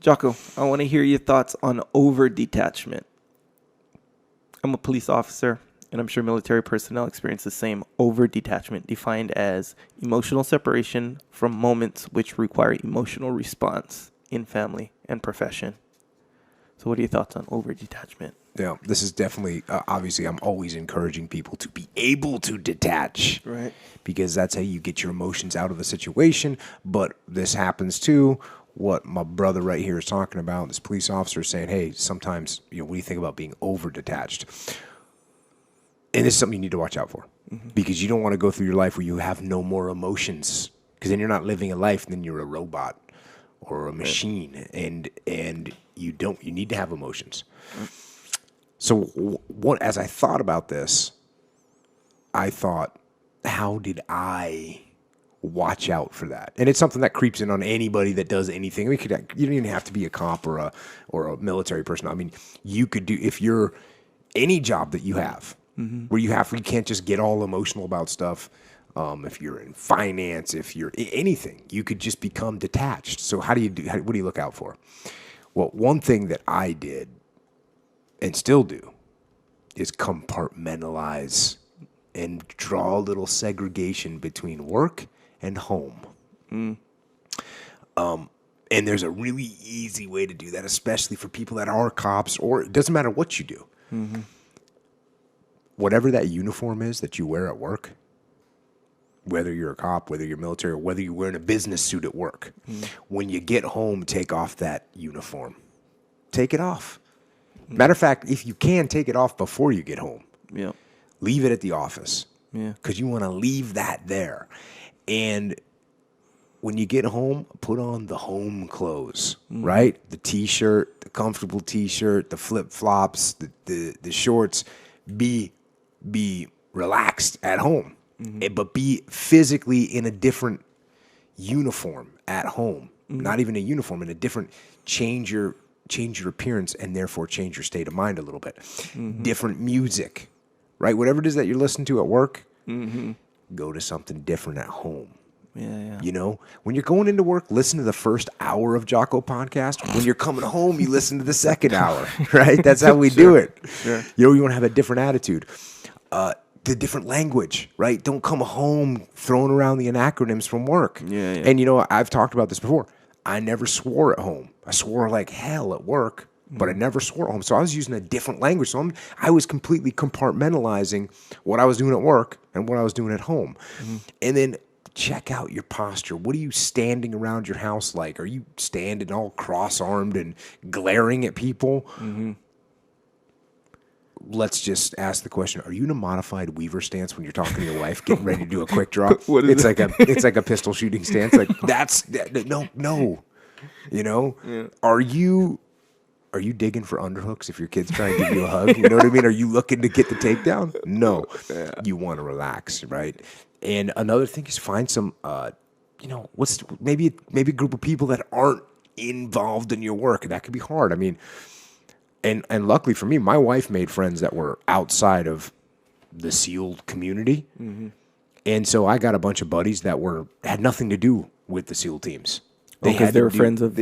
Jocko, I want to hear your thoughts on over-detachment. I'm a police officer, and I'm sure military personnel experience the same. Over-detachment, defined as emotional separation from moments which require emotional response in family and profession. So what are your thoughts on over-detachment? Yeah, this is definitely, obviously, I'm always encouraging people to be able to detach. Right. Because that's how you get your emotions out of the situation. But this happens too. What my brother right here is talking about, this police officer is saying, hey, sometimes, what do you think about being over-detached? And it's something you need to watch out for. Mm-hmm. Because you don't want to go through your life where you have no more emotions. Because then you're not living a life, then you're a robot or a machine. Right. And you need to have emotions. Right. So as I thought about this, I thought, how did I watch out for that? And it's something that creeps in on anybody that does anything. You don't even have to be a cop or a military person. I mean, you could do, if you're any job that you have, mm-hmm. where you can't just get all emotional about stuff. If you're in finance, if you're anything, you could just become detached. So what do you look out for? Well, one thing that I did and still do is compartmentalize and draw a little segregation between work and home. Mm. And there's a really easy way to do that, especially for people that are cops, or it doesn't matter what you do. Mm-hmm. Whatever that uniform is that you wear at work, whether you're a cop, whether you're military, or whether you're wearing a business suit at work, when you get home, take off that uniform. Take it off. Matter of fact, if you can, take it off before you get home. Yeah. Leave it at the office. Yeah. Because you want to leave that there. And when you get home, put on the home clothes, right? The T-shirt, the comfortable T-shirt, the flip-flops, the shorts. Be relaxed at home. Mm-hmm. But be physically in a different uniform at home. Mm-hmm. Not even a uniform, in a different, change your appearance and therefore change your state of mind a little bit. Mm-hmm. Different music, right? Whatever it is that you're listening to at work, go to something different at home. Yeah. When you're going into work, listen to the first hour of Jocko Podcast. When you're coming home, you listen to the second hour, right? That's how we do it. Sure. You want to have a different attitude. The different language, right? Don't come home throwing around the acronyms from work. Yeah. And, I've talked about this before. I never swore at home. I swore like hell at work, but I never swore at home. So I was using a different language. So I was completely compartmentalizing what I was doing at work and what I was doing at home. Mm-hmm. And then check out your posture. What are you standing around your house like? Are you standing all cross-armed and glaring at people? Mm-hmm. Let's just ask the question: are you in a modified Weaver stance when you're talking to your wife, getting ready to do a quick draw? It's like a pistol shooting stance. Like no. Yeah. Are you digging for underhooks if your kid's trying to give you a hug? You know what I mean? Are you looking to get the takedown? No. Yeah. You want to relax, right? And another thing is find some, maybe a group of people that aren't involved in your work. That could be hard. I mean. And luckily for me, my wife made friends that were outside of the SEAL community. Mm-hmm. And so I got a bunch of buddies that had nothing to do with the SEAL teams. They were friends of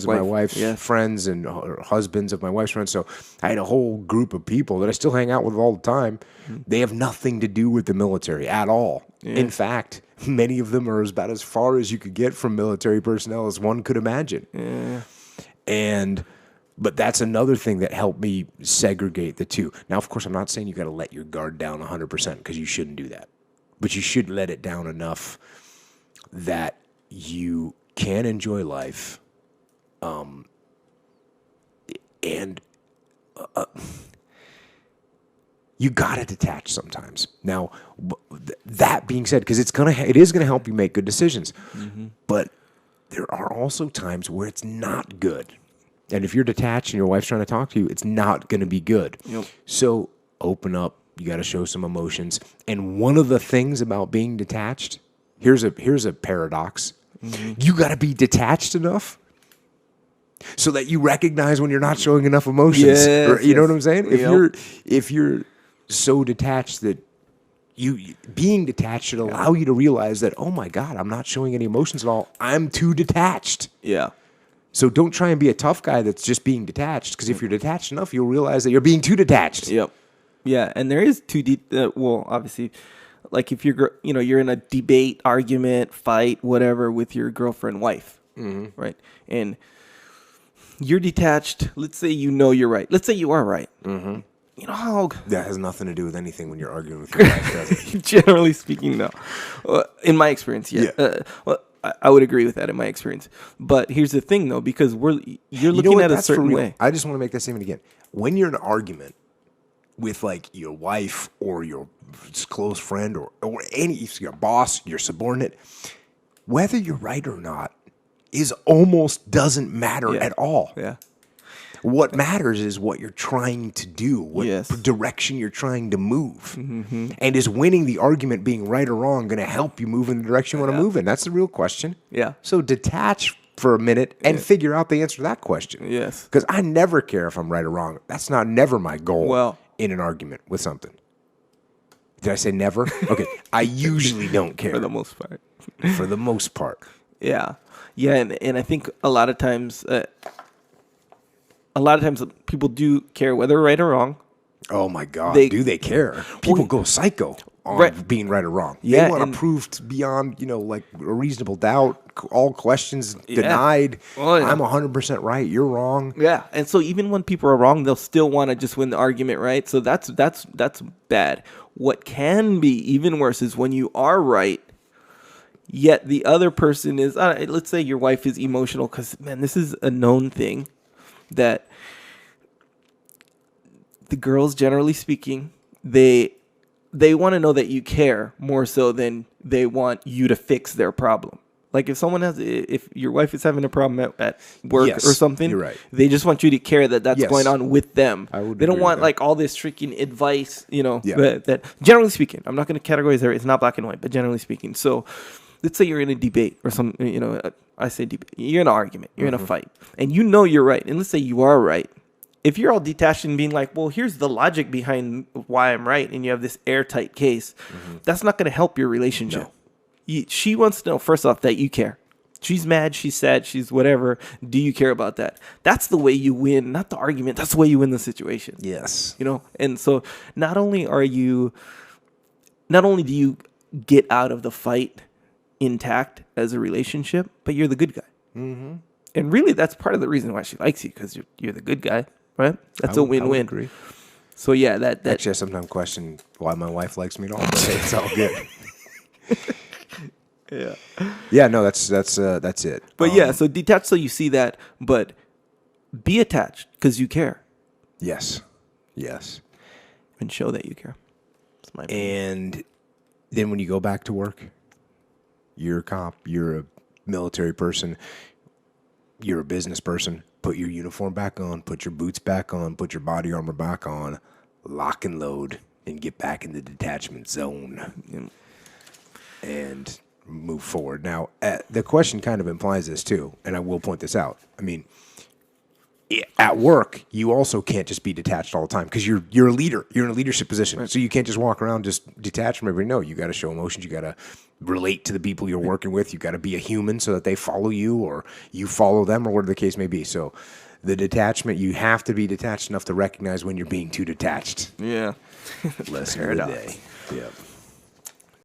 my wife's friends and husbands of my wife's friends. So I had a whole group of people that I still hang out with all the time. Mm-hmm. They have nothing to do with the military at all. Yeah. In fact, many of them are about as far as you could get from military personnel as one could imagine. Yeah. But that's another thing that helped me segregate the two. Now, of course, I'm not saying you got to let your guard down 100% because you shouldn't do that. But you should let it down enough that you can enjoy life. And you got to detach sometimes. Now, that being said, because it is going to help you make good decisions. Mm-hmm. But there are also times where it's not good. And if you're detached and your wife's trying to talk to you, it's not going to be good. Yep. So open up. You got to show some emotions. And one of the things about being detached, here's a paradox. Mm-hmm. You got to be detached enough so that you recognize when you're not showing enough emotions. Yes, you know what I'm saying? If you're so detached that being detached should allow you to realize that, oh my God, I'm not showing any emotions at all. I'm too detached. Yeah. So don't try and be a tough guy that's just being detached, because if you're detached enough, you'll realize that you're being too detached. Yep. Yeah, and there is too deep. Well, obviously, like if you're in a debate, argument, fight, whatever, with your girlfriend, wife, right? And you're detached. Let's say you're right. Let's say you are right. Mm-hmm. You know how that has nothing to do with anything when you're arguing with your wife, does it? Generally speaking, no. In my experience, yeah. Well, I would agree with that in my experience. But here's the thing, though, because you're looking at a certain way. I just want to make that statement again. When you're in an argument with like your wife or your close friend or your boss, your subordinate, whether you're right or not is almost doesn't matter at all. Yeah. What matters is what you're trying to do, what direction you're trying to move. Mm-hmm. And is winning the argument, being right or wrong, going to help you move in the direction you want to move in? That's the real question. Yeah. So detach for a minute and figure out the answer to that question. Yes. Because I never care if I'm right or wrong. That's never my goal in an argument with something. Did I say never? Okay. I usually don't care. For the most part. For the most part. Yeah. Yeah, and I think a lot of times people do care whether right or wrong. Oh my God, do they care? People go psycho on being right or wrong. Yeah, they want to prove beyond, like a reasonable doubt, all questions denied. Oh, yeah. I'm 100% right. You're wrong. Yeah, and so even when people are wrong, they'll still want to just win the argument, right? So that's bad. What can be even worse is when you are right, yet the other person is. Let's say your wife is emotional because, man, this is a known thing. That the girls, generally speaking, they want to know that you care more so than they want you to fix their problem. Like if your wife is having a problem at work or something, you're right. They just want you to care that's going on with them. They don't want like all this freaking advice, that generally speaking, I'm not going to categorize there. It's not black and white, but generally speaking. So let's say you're in a debate or some, I say debate. You're in an argument. You're in a fight. And you're right. And let's say you are right. If you're all detached and being like, well, here's the logic behind why I'm right, and you have this airtight case, that's not going to help your relationship. No. She wants to know, first off, that you care. She's mad. She's sad. She's whatever. Do you care about that? That's the way you win, not the argument. That's the way you win the situation. Yes. And so not only do you get out of the fight intact as a relationship, but you're the good guy. Mm-hmm. And really, that's part of the reason why she likes you, because you're the good guy, right? That's a win-win. I would agree. So yeah, that actually, I sometimes question why my wife likes me at all. But it's all good. Yeah. Yeah. No, that's it. But so detach so you see that, but be attached because you care. Yes. Yes. And show that you care. That's my opinion. And then when you go back to work, you're a cop, you're a military person, you're a business person, put your uniform back on, put your boots back on, put your body armor back on, lock and load, and get back in the detachment zone and move forward. Now, the question kind of implies this too, and I will point this out. I mean, at work, you also can't just be detached all the time because you're a leader. You're in a leadership position. Right. So you can't just walk around just detached from everybody. No, you got to show emotions. You got to relate to the people you're working with. You got to be a human so that they follow you or you follow them or whatever the case may be. So the detachment, you have to be detached enough to recognize when you're being too detached. Yeah. Lesson of the day. Yep.